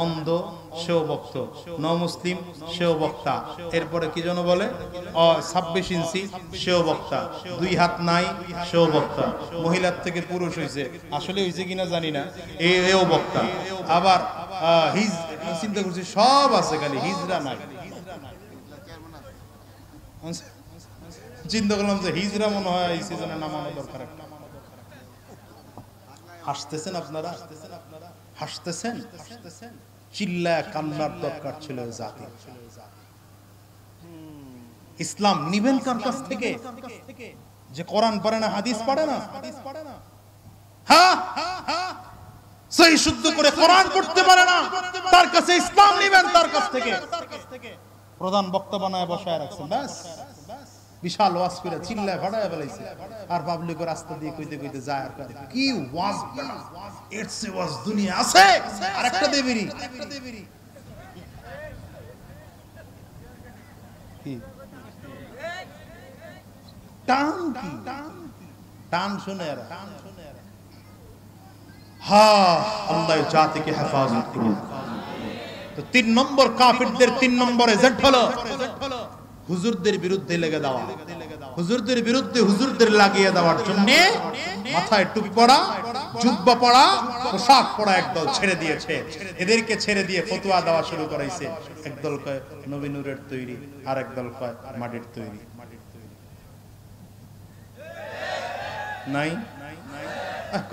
অন্ধ সেও বক্ত, ন মুসলিম সেও বক্তা, এরপরে কি যেন বলে 26 ইঞ্চি সেও বক্তা, 2 হাত নাই সেও বক্তা, মহিলার থেকে পুরুষ হয়েছে আসলে হয়েছে কিনা জানি না, এও বক্তা। আবার চিন্তা করছি সব আছে, খালি হিজড়া নাই। চিন্তা করলাম যে হিজড়া মনে হয় এই সিজনে নামানো দরকার। হাসতেছেন আপনারা, হাসতেছেন, চিল্লায় কান্নার দরকার ছিল জাতি। ইসলাম নিবেন কার কাছ থেকে? যে কোরআন পড়ে না, হাদিস পড়ে না। হ্যাঁ, সেই শুদ্ধ করে কোরআন পড়তে পারে না, তার কাছে ইসলাম নিবেন তার কাছ থেকে। প্রধান বক্তা বানায় বসায় রাখছেন, ব্যাস বিশাল ওয়াজ করে চিল্লায় ফাটায় ফেলাইছে, আর পাবলিক রাস্তা দিয়ে কইতে কইতে যায়। আর কি ওয়াজ, এর চেয়ে ওয়াজ দুনিয়া আছে? আরেকটা দেবেরি কি টান, কি টান শুনে এরা। হ্যাঁ, আল্লাহ জাতিকে হেফাজত করুন। তো 3 নম্বর কাফিরদের 3 নম্বর এজেন্ট হলো হুজুরদের বিরুদ্ধে লেগে দেওয়া। হুজুরদের বিরুদ্ধে হুজুরদের লাগিয়ে দেওয়ার জন্য মাথায় টুপি পড়া, জুব্বা পড়া, পোশাক পড়া একদল ছেড়ে দিয়েছে। এদেরকে ছেড়ে দিয়ে ফতোয়া দেওয়া শুরু করাইছে। একদল কয় নবী নূরের তৈরি, আর একদল কয় মাটির তৈরি। নাই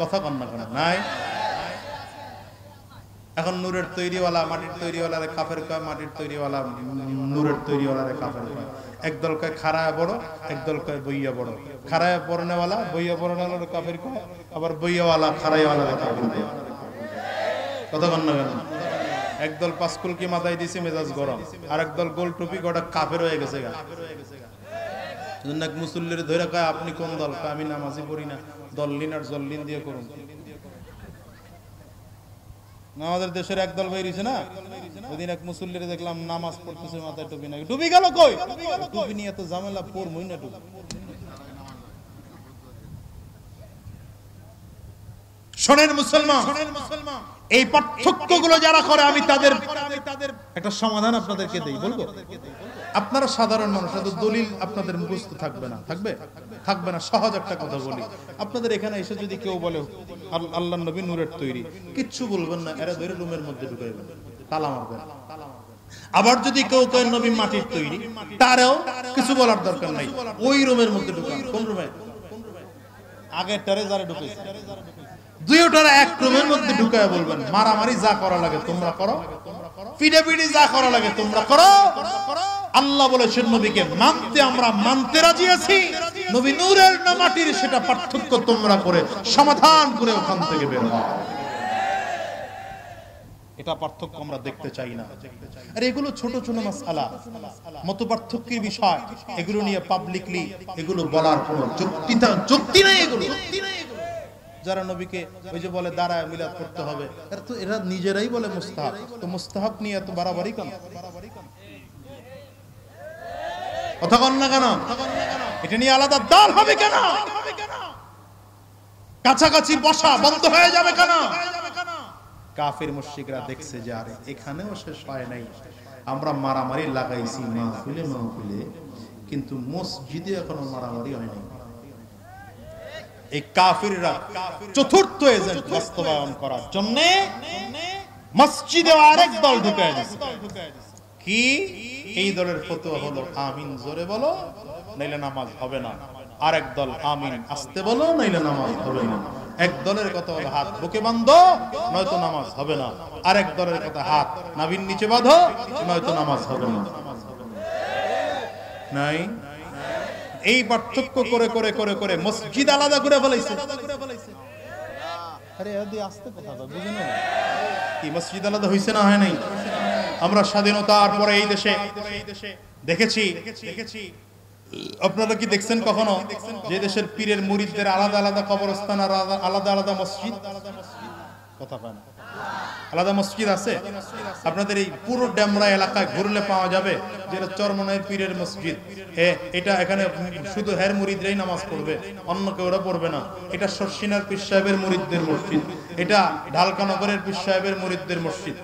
কথা কন না, নাই। এখন নূরের তৈরিওয়ালা মাটির তৈরিওয়ালারে কাফের কয়, মাটির তৈরিওয়ালা নূরের তৈরিওয়ালারে কাফের কয়। একদল কয় খাড়ায় বড়, একদল কয় বইয়া বড়। খাড়ায় পড়নেওয়ালা বইয়া পড়নেওয়ালারে কাফের কয়, আবার বইয়াওয়ালা খাড়াইওয়ালারে কাফের কয়। কথা কন না কেন? একদল পাঁচকুলকি মাথায় দিছে, মেজাজ গরম, আর একদল গোল টুপি গোটা কাফের হয়ে গেছে। এক মুসল্লির ধরে কয় আপনি কোন দল? আমি নামাজি পড়ি না, দল্লিন আর জল্লিন দিয়ে করুন। আমাদের দেশের একদল বেরিয়েছে না, ওদিন এক মুসল্লিরে দেখলাম নামাজ পড়তেছে, মাথায় টুপি নাই। টুপি গেল কই? টুপি নিয়ে তো ঝামেলা, পড়মই না টুপি। শোনেন মুসলমান, এই পার্থক্যগুলো যারা করে আমি তাদের একটা সমাধান আপনাদেরকে দেই, বলবো। আপনারা সাধারণ মানুষ, দলিল আপনাদের মুখস্থ থাকবে না, থাকবে না। সহজ একটা কথা বলি, আপনাদের এখানে এসে যদি কেউ বলে আল্লাহর নবী নূরের তৈরি, কিচ্ছু বলবেন না, এরা ধরে রুমের মধ্যে ঢুকাইবেন, তালা মারবেন। আবার যদি কেউ কয় নবী মাটির তৈরি, তারও কিছু বলার দরকার নাই, ওই রুমের মধ্যে ঢুকান। কোন রুমে? আগেরটারে যারা ঢুকাইছে, দুইটারে এক রুমের মধ্যে ঢুকায় বলবেন মারামারি যা করা লাগে তোমরা করো, পিড়াপিড়ি যা করা লাগে তোমরা করো। আল্লাহ বলেছেন নবীকে মানতে আমরা মানতে রাজি আছি, নবী নূরের না মাটির সেটা পার্থক্য তোমরা করে সমাধান করে ওখান থেকে বের হও। এটা পার্থক্য আমরা দেখতে চাই না। আর এগুলো ছোট ছোট মাসআলা, মত পার্থক্যের বিষয়, এগুলো নিয়ে পাবলিকলি এগুলো বলার কোনো যুক্তি নেই। এগুলো যারা নবীকে ওই যে বলে দাঁড়ায় মিলাদ করতে হবে, এরা নিজেরাই বলে মুস্তাহাব, তো মুস্তাহাব নিয়ে এত বাড়াবাড়ি কেন? কথা কন না কেন? এটা নিয়ে আলাদা দল হবে কেন? কাছাকাছি বসা বন্ধ হয়ে যাবে কেন? কাফের মুশরিকরা দেখছে যে আরে এখানেও শেষ হয় নাই, আমরা মারামারি লাগাইছি মাহফিলে, কিন্তু মসজিদে এখনো মারামারি হয় নাই। এই কাফিররা চতুর্থ এজেন্ট বাস্তবায়ন করার জন্য মসজিদে আরেক দল ঢুকায় দিয়েছে। কি? এই দলের ফতোয়া হলো আমিন জোরে বলো নাইলে নামাজ হবে না, আরেক দল আমিন আস্তে বলো নাইলে নামাজ হবে না। এক দলের কথা হলো হাত বুকে বাঁধো নয়তো নামাজ হবে না, আরেক দলের কথা হাত নাভির নিচে বাঁধো নয়তো নামাজ হবে না। নাই, এই পার্থক্য করে করে করে করে মসজিদ আলাদা করে ফেলাইছে। আরে আদি আস্তে কথা বুঝে না, কি মসজিদ আলাদা হইছে না হয় নাই? আমরা স্বাধীনতার পরে এই দেশে দেখেছি, আপনারা কি দেখছেন কখনো যে দেশের পীরের মুরিদদের আলাদা আলাদা কবরস্থান আর আলাদা আলাদা মসজিদ? কথা পায় না। আলাদা মসজিদ আছে আপনাদের এই পুরো ডেমরা এলাকায় ঘুরলে পাওয়া যাবে যেটা চরমনাইর পীরের মসজিদ। এটা এখানে শুধু হের মুরিদরাই নামাজ পড়বে, অন্য কেউ ওরা পড়বে না। এটা শর্ষিনার পীর সাহেবের মুরিদদের মসজিদ, এটা ঢালকানগরের পীর সাহেবের মুরিদদের মসজিদ।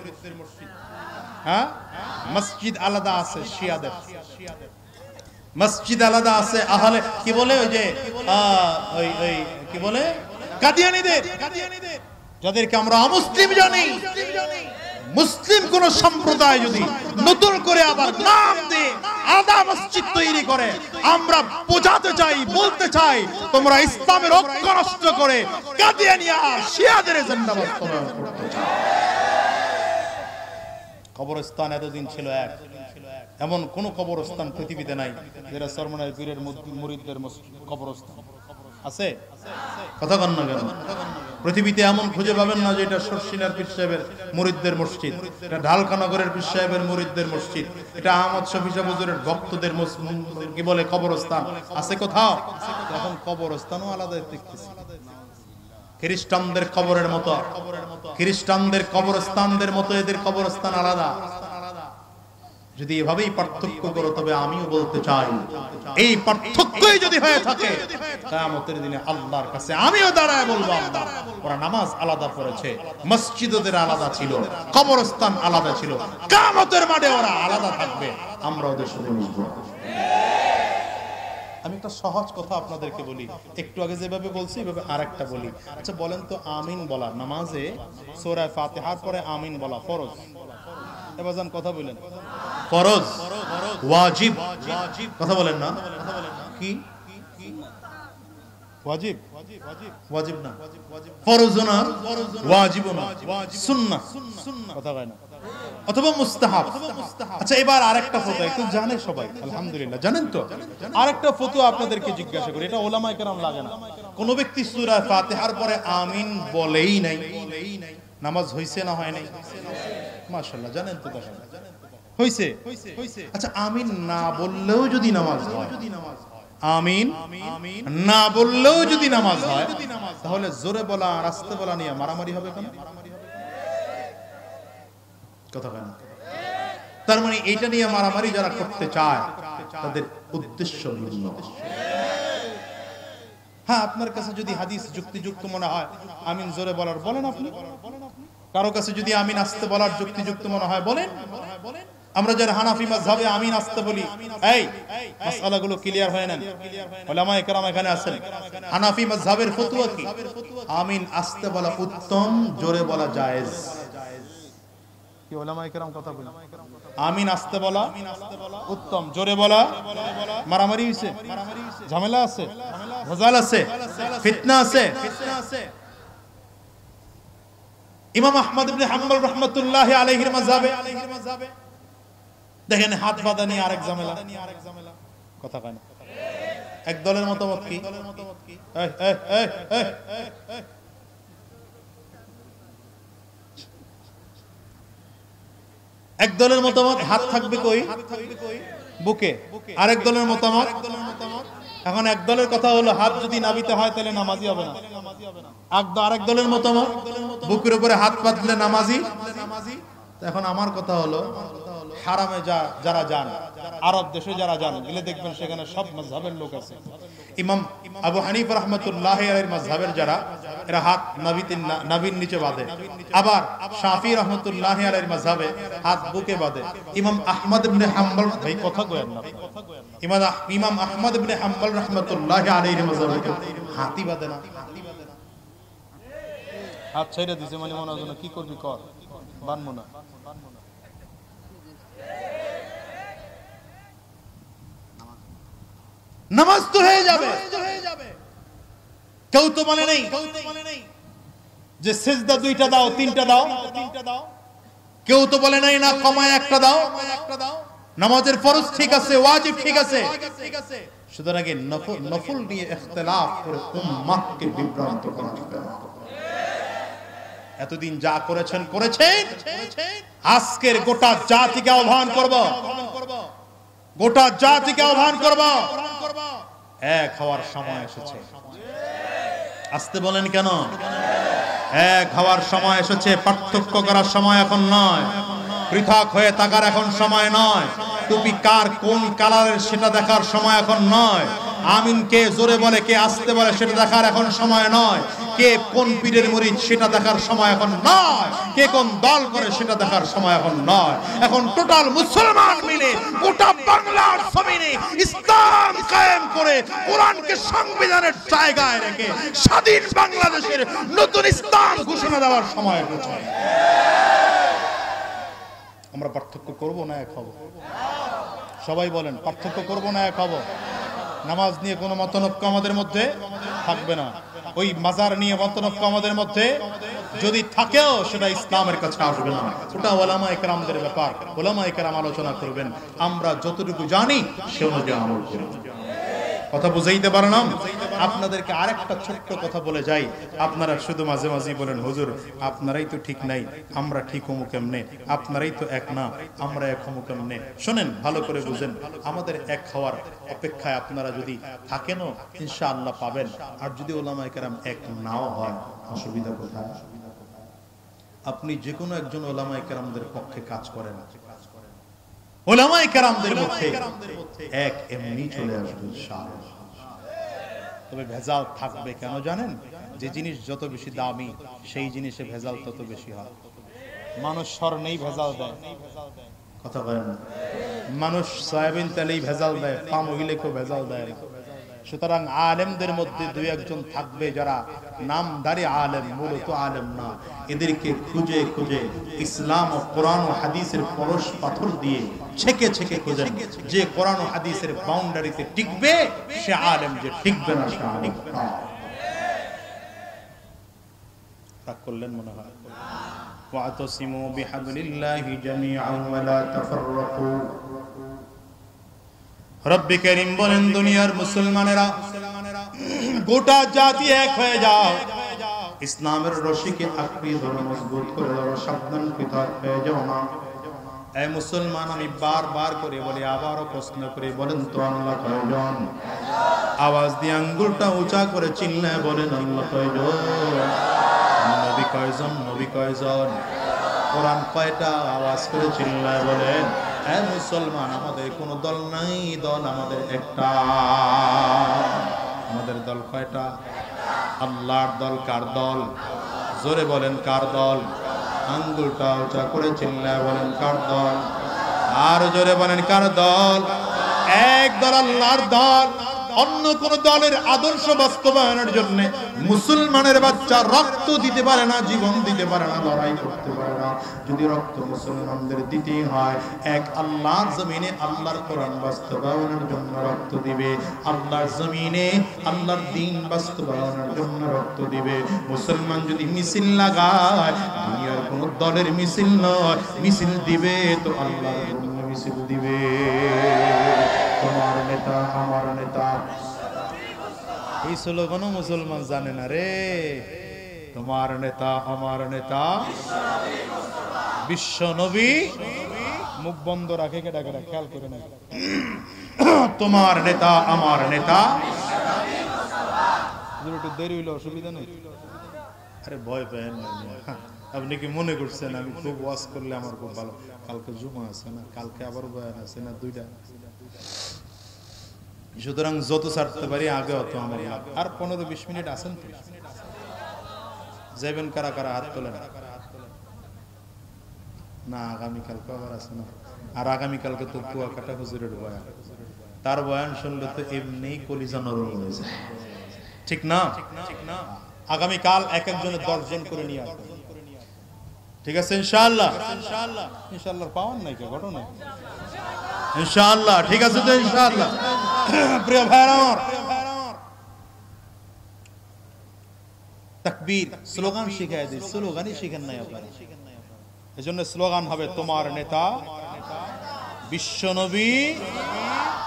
হ্যাঁ, মসজিদ আলাদা আছে শিয়াদের, মসজিদ আলাদা আছে আহলে কি বলে ওই যে ওই কি বলে কাদিয়ানীদের, যাদেরকে আমরা অমুসলিম জানি। মুসলিম কোন সম্প্রদায় যদি নতুন করে আবার নাম দিয়ে আলাদা মসজিদ তৈরি করে, আমরা বোঝাতে চাই, বলতে চাই তোমরা ইসলামের ঐক্য নষ্ট করে কাদিয়ানিয়া শিয়াদের এজেন্ডা বাস্তবায়ন করতে চাও। কবরস্থান এতদিন ছিল এক, এমন কোন কবরস্থান পৃথিবীতে নাই যেটা চরমনাইর পীরের মুরিদদের কবরস্থান আছে। কথা কন না কেন? পৃথিবীতে এমন খুঁজে পাবেন না যে এটা শর্ষিনার পীর সাহেবের মুরিদদের মসজিদ, এটা ঢালকানগরের পীর সাহেবের মুরিদদের মসজিদ, এটা আহমদ শফি সাহেব হুজুরের ভক্তদের কি বলে কবরস্থান আছে কোথাও? এখন কবরস্থানও আলাদা দেখতেছি। খ্রিস্টানদের কবরের মতো, খ্রিস্টানদের কবরস্থানদের মতো এদের কবরস্থান আলাদা। যদি এভাবেই পার্থক্য করো তবে আমিও বলতে চাই এই পার্থক্যই যদি হয়ে থাকে কিয়ামতের দিনে আল্লাহর কাছে আমিও দাঁড়ায় বলবো আল্লাহ, ওরা নামাজ আলাদা পড়েছে, মসজিদ ওদের আলাদা ছিল, কবরস্থান আলাদা ছিল, কিয়ামতের মাঠে ওরা আলাদা থাকবে, আমরা ওদের সাথে মিশবো। আমি একটা সহজ কথা আপনাদেরকে বলি, একটু আগে যেভাবে বলছি এভাবে আরেকটা বলি। আচ্ছা বলেন তো, আমিন বলা নামাজে সূরা ফাতিহার পরে আমিন বলা ফরজ? এবার যান কথা বলেন, ফরজ ওয়াজিব? কথা বলেন না, কি ওয়াজিব? ওয়াজিব না, ফরজ না, ওয়াজিব না, সুন্নাহ, কথা কয় না, অথবা মুস্তাহাব। আচ্ছা এবার আরেকটা ফতোয়া একটু জানে সবাই আলহামদুলিল্লাহ, জানেন তো? আরেকটা ফতোয়া আপনাদেরকে জিজ্ঞাসা করি, এটা ওলামায়ে কেরাম লাগে না। কোন ব্যক্তি সূরা ফাতিহার পরে আমিন বলেই নাই, নামাজ হইছে না হয় নাই? মাশাআল্লাহ, জানেন তো? হইছে। আচ্ছা আমিন না বললেও যদি নামাজ হয়, আমিন না বললেও যদি নামাজ হয়, তাহলে জোরে বলা আর আস্তে বলা নিয়ে মারামারি হবে কেন? কথা কেন? তার মানে এইটা নিয়ে মারামারি যারা করতে চায় তাদের উদ্দেশ্য ভিন্ন। হ্যাঁ, আপনার কাছে যদি হাদিস যুক্তিযুক্ত মনে হয় আমিন জোরে বলার, বলেন আপনি। কারো কাছে যদি আমিন আস্তে বলার যুক্তিযুক্ত মনে হয় বলেন। আমরা যারা হানাফি মাযহাবে আমিন আস্তে বলি, এই মাসআলাগুলো ক্লিয়ার হয়ে নেন, উলামায়ে কেরাম এখানে আছেন। হানাফি মাযহাবের ফতোয়া কি? আমিন আস্তে বলা উত্তম, জোরে বলা জায়েজ। কি উলামায়ে কেরাম কথা বলেন? আমিন আস্তে বলা উত্তম, জোরে বলা মারামারি হইছে, ঝামেলা আছে, ভেজাল আছে, ফিতনা আছে। ইমাম আহমদ ইবনে হাম্বল রাহমাতুল্লাহি আলাইহির মাযহাবে দেখেন হাত বাঁধা নিয়ে আরেক ঝামেলা, কথা কয় না। এক দলের মতামত কি? এক দলের মতামত হাত থাকবে কই? বুকে। আরেক দলের মতামত, এখন এক দলের কথা হলো হাত যদি নাবিতে হয় তাহলে নামাজি হবে না। আরেক দলের মতামত বুকের উপরে হাত বাঁধলে নামাজি। এখন আমার কথা হলো হারামে যারা যান, আরব দেশে যারা যান, গেলে দেখবেন সেখানে সব মাযহাবের লোক আছে। ইমাম আবু হানিফা রাহমাতুল্লাহি আলাইহির মাযহাবের যারা, এরা হাত নাভির নিচে বাঁধে। আবার শাফি রাহমাতুল্লাহি আলাইহির মাযহাবে হাত বুকে বাঁধে। ইমাম আহমদ ইবনে হাম্বল, ভাই কথা কয়েন না, ইমাম আহমদ ইবনে হাম্বল রাহমাতুল্লাহি আলাইহির মাযহাবে হাতই বাঁধে না। হাত ছেড়ে দিছে মানে মনে হয় কি করবি কর, বানমু না। নামাজ তো হয়ে যাবে। কেউ তো মানে নেই যে সিজদা দুইটা দাও, তিনটা দাও। কেউ তো বলে নাই না কমায় একটা দাও। নামাজের ফরজ ঠিক আছে, ওয়াজিব ঠিক আছে, সুতরাং নফল নিয়ে ইখতিলাফ করে উম্মাহকে বিভ্রান্ত করা যাবে না। এতদিন যা করেছেন, আজকের গোটা জাতিকে আহ্বান করব, গোটা জাতিকে আহ্বান করব, এক হওয়ার সময় এসেছে। আসতে বলেন কেন? এক হওয়ার সময় এসেছে, পার্থক্য করার সময় এখন নয়, পৃথক হয়ে থাকার এখন সময় নয়, টুপি কার কোন কালারের সেটা দেখার সময় এখন নয়, আমিন কে জোরে বলে কে আস্তে বলে সেটা দেখার এখন সময় নয়, কে কোন পীরের মুরিদ সেটা দেখার সময় এখন নয়, কে কোন দল করে সেটা দেখার সময় এখন নয়। এখন টোটাল মুসলমান মিলে গোটা বাংলার জমিনে ইসলাম কায়েম করে কোরআনকে সংবিধানের জায়গায় রেখে স্বাধীন বাংলাদেশের নতুন ইসলাম ঘোষণা দেওয়ার সময় এসেছে। আমরা পার্থক্য করব না এক হব? সবাই বলেন পার্থক্য করব না এক হব? নামাজ নিয়ে কোনো মতনৈক্য আমাদের মধ্যে থাকবে না, ওই মাজার নিয়ে মতনৈক্য আমাদের মধ্যে যদি থাকেও সেটা ইসলামের কাছে আসবে না, ওটা ওলামায়ে কেরামদের ব্যাপার, ওলামায়ে কেরাম আলোচনা করবেন, আমরা যতটুকু জানি সে অনুযায়ী আমল করব। কথা বুঝাইতে পারলাম? আপনাদেরকে আরেকটা ছোট্ট কথা বলে যাই, আপনারা শুধু মাঝে মাঝে বলেন হুজুর আপনারাই তো ঠিক নাই, আমরা ঠিক হমু কেমনে, আপনারাই তো এক না, আমরা এক হমু কেমনে। শোনেন, ভালো করে বুঝেন, আমাদের এক হওয়ার অপেক্ষায় আপনারা যদি থাকেনও ইনশাআল্লাহ পাবেন, আর যদি ওলামায়ে কেরাম এক নাও হয় অসুবিধা কোথায়? আপনি যে কোনো একজন ওলামায়ে কেরামদের পক্ষে কাজ করেন, ওলামায়ে কেরামদের মধ্যে এক এমনি চলে আসবে ইনশাআল্লাহ। তবে ভেজাল থাকবে কেন জানেন? যে জিনিস যত বেশি দামি সেই জিনিসে ভেজাল তত বেশি হয়। মানুষ স্বর্ণেই ভেজাল দেয়, কথা বলেন, মানুষ সয়াবিন তেলেই ভেজাল দেয়, পাম অয়েলেও ভেজাল দেয়। সুতরাং আলেমদের মধ্যে দুই একজন থাকবে যারা নামধারী আলেম, মূলত আলেম না, এদেরকে খুঁজে খুঁজে ইসলাম ও কোরআন ও হাদিসের পরশ পাথর দিয়ে ছেকে ছেকে খুঁজেন। যে কোরআন ও হাদিসের বাউন্ডারিতে টিকবে সে আলেম, যে টিকবে না সে আলেম না। রাগ করলেন মনে হয়? ওয়াতাসিমু বিহাবলিল্লাহি জামিআন ওয়া লা তাফাররাকু। রব্বে কারীম বলেন, দুনিয়ার মুসলমানেরা গোটা জাতি এক হয়ে যাও, ইসলামের রশিকে আঁকড়ে ধরো, মজবুত করে ধরো, সাবধান পৃথক হয়ে যাও না। এই মুসলমান, আমি বারবার করে বলি, আবারও প্রশ্ন করে বলেন তো আল্লাহ কয়জন? আওয়াজ দিয়ে আঙ্গুলটা উঁচা করে চিল্লায় বলেন আল্লাহ কয়জন? নবী কয়জন? নবী কয়জন? কোরআন কয়টা? আওয়াজ করে চিল্লায় বলেন। হ্যাঁ মুসলমান, আমাদের কোনো দল নাই, দল আমাদের একটা। আমাদের দল কয়টা? আল্লাহর দল। কার দল? জোরে বলেন কার দল? আঙ্গুলটা উঁচা করে চিল্লায় বলেন কার দল? আর জোরে বলেন কার দল? এক দল, আল্লাহর দল। অন্য কোন দলের আদর্শ বাস্তবায়নের জন্য মুসলমানের বাচ্চা রক্ত দিতে পারে না, জীবন দিতে পারে না, লড়াই করতে পারে না। যদি রক্ত মুসলমানদের দিতে হয়, এক আল্লাহর জমিনে আল্লাহর কোরআন বাস্তবায়নের জন্য রক্ত দিবে, আল্লাহর জমিনে আল্লাহর দ্বীন বাস্তবায়নের জন্য রক্ত দিবে। মুসলমান যদি মিছিল লাগায়, দুনিয়ার কোন দলের মিছিল নয়, মিছিল দিবে তো আল্লাহর জন্য মিছিল দিবে। তোমার নেতা আমার নেতা, এই স্লোগানও মুসলমান জানে না রে। তোমার নেতা আমার নেতা বিশ্ব নবী। মুখ বন্ধ রাখে কেডা কেডা, খেয়াল করে না। তোমার নেতা আমার নেতা, একটু দেরি হইলে অসুবিধা নেই। আরে ভয় পেয়েন না, আপনি কি মনে করছেন আমি খুব ওয়াজ করলে আমার খুব ভালো? কালকে জুমা আছে না, কালকে আবার বয়ান আছে না, দুইটা। সুতরাং যত ছাড়তে পারি আগে অত আমার লাভ। আর 15-20 মিনিট আছেন তো, যাবেন কারা কারা হাত তোলেন না? আগামীকালকে আবার আছে না? আর আগামীকালকে তো কুয়াকাটা হুজুরের বয়ান, তার বয়ান শুনলে তো এমনি কলিজা নরম হয়ে যায়, ঠিক না? আগামীকাল এক একজনের 10 জন করে নিয়ে আসবেন, ঠিক আছে ইনশাআল্লাহ? ইনশাআল্লাহ পাওয়ার নাই কে ঘটনা, ইনশাআল্লাহ ঠিক আছে তো ইনশাআল্লাহ। প্রিয় ভাইরা আমার, তাকবীর স্লোগান শিখায় দিই, স্লোগানই শিখেন নাই আপনারা। এজন্য স্লোগান হবে তোমার নেতা বিশ্ব নবী।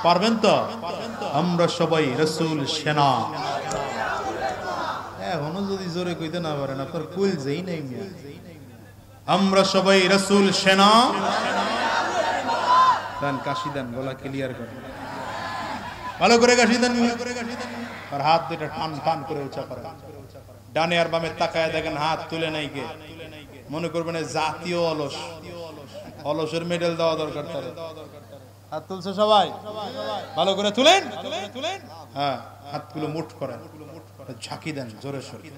পারবেন তো? আমরা সবাই রাসূল সেনা। এখনো যদি জোরে কইতে না পারেন, আপনার কুল যেই নাই মিয়া। আমরা সবাই রাসূল সেনা। দেন কাশি দেন, গলা ক্লিয়ার করেন, ভালো করে কাশি দেন, আর হাত দুটো টান টান করে উঁচা করেন। ডানে আর বামে তাকায় দেখেন হাত তুলে নাই কে, মনে করবেন জাতীয় অলস, অলসের মেডেল দেওয়া দরকার তার। হাত তুলছে সবাই, ভালো করে তুলেন, হ্যাঁ হাতগুলো মুঠ করেন, ঝাঁকি দেন জোরে সোরে,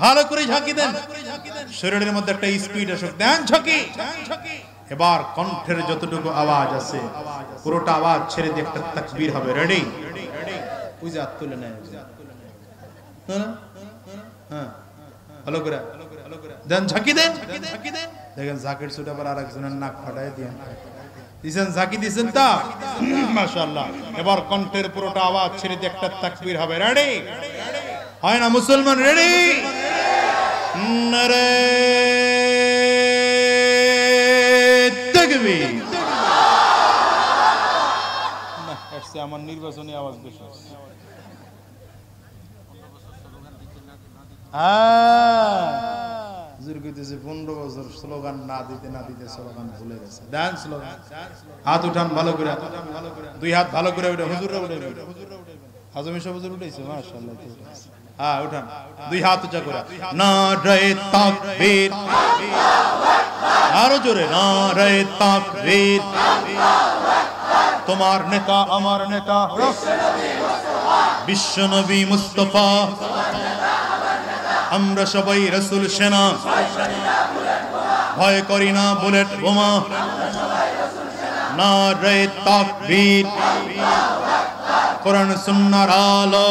ভালো করে ঝাঁকি দেন, শরীরের মধ্যে একটা স্পিড আসুক, দেন ঝাঁকি। এবার কণ্ঠের যতটুকু আওয়াজ আছে পুরোটা আওয়াজ ছেড়ে দিয়ে একটা তাকবীর হবে। রেডি? ওই যে হাত তুলে নেয়, হ্যাঁ ভালো করে দেন, ঝাঁকি দেন। দেখেন ঝাঁকির ছুটে আবার আরেকজনের নাক ফাটায় দিয়ে দিছেন, ঝাঁকি দিছেন তা মাশাআল্লাহ। এবার কণ্ঠের পুরোটা আওয়াজ ছেড়ে দিয়ে একটা তাকবীর হবে। রেডি? হয় না মুসলমান? রেডি? নারে তাকবীর। না এসে আমার নির্বাচনী আওয়াজ বেশি। হুজুর কইতেছে 15 বছর স্লোগান না দিতে না দিতে স্লোগান ভুলে গেছে। দেন স্লোগান, হাত উঠান ভালো করে, দুই হাত ভালো করে উঠে, হুজুররা উঠে, আজমি সাহেব হুজুর উঠেছে মাশাআল্লাহ। হ্যাঁ উঠান, দুই হাত উঁচা করে, নারে তাকবীর, আরো জোরে, নারে তাকবীর। তোমার নেতা আমার নেতা বিশ্ব নবী মুস্তাফা, আমরা সবাই রাসূল সেনা, ভয় করি না বুলেট বোমা। নারে তাকবীর, কোরআন সুন্নাহর আলো।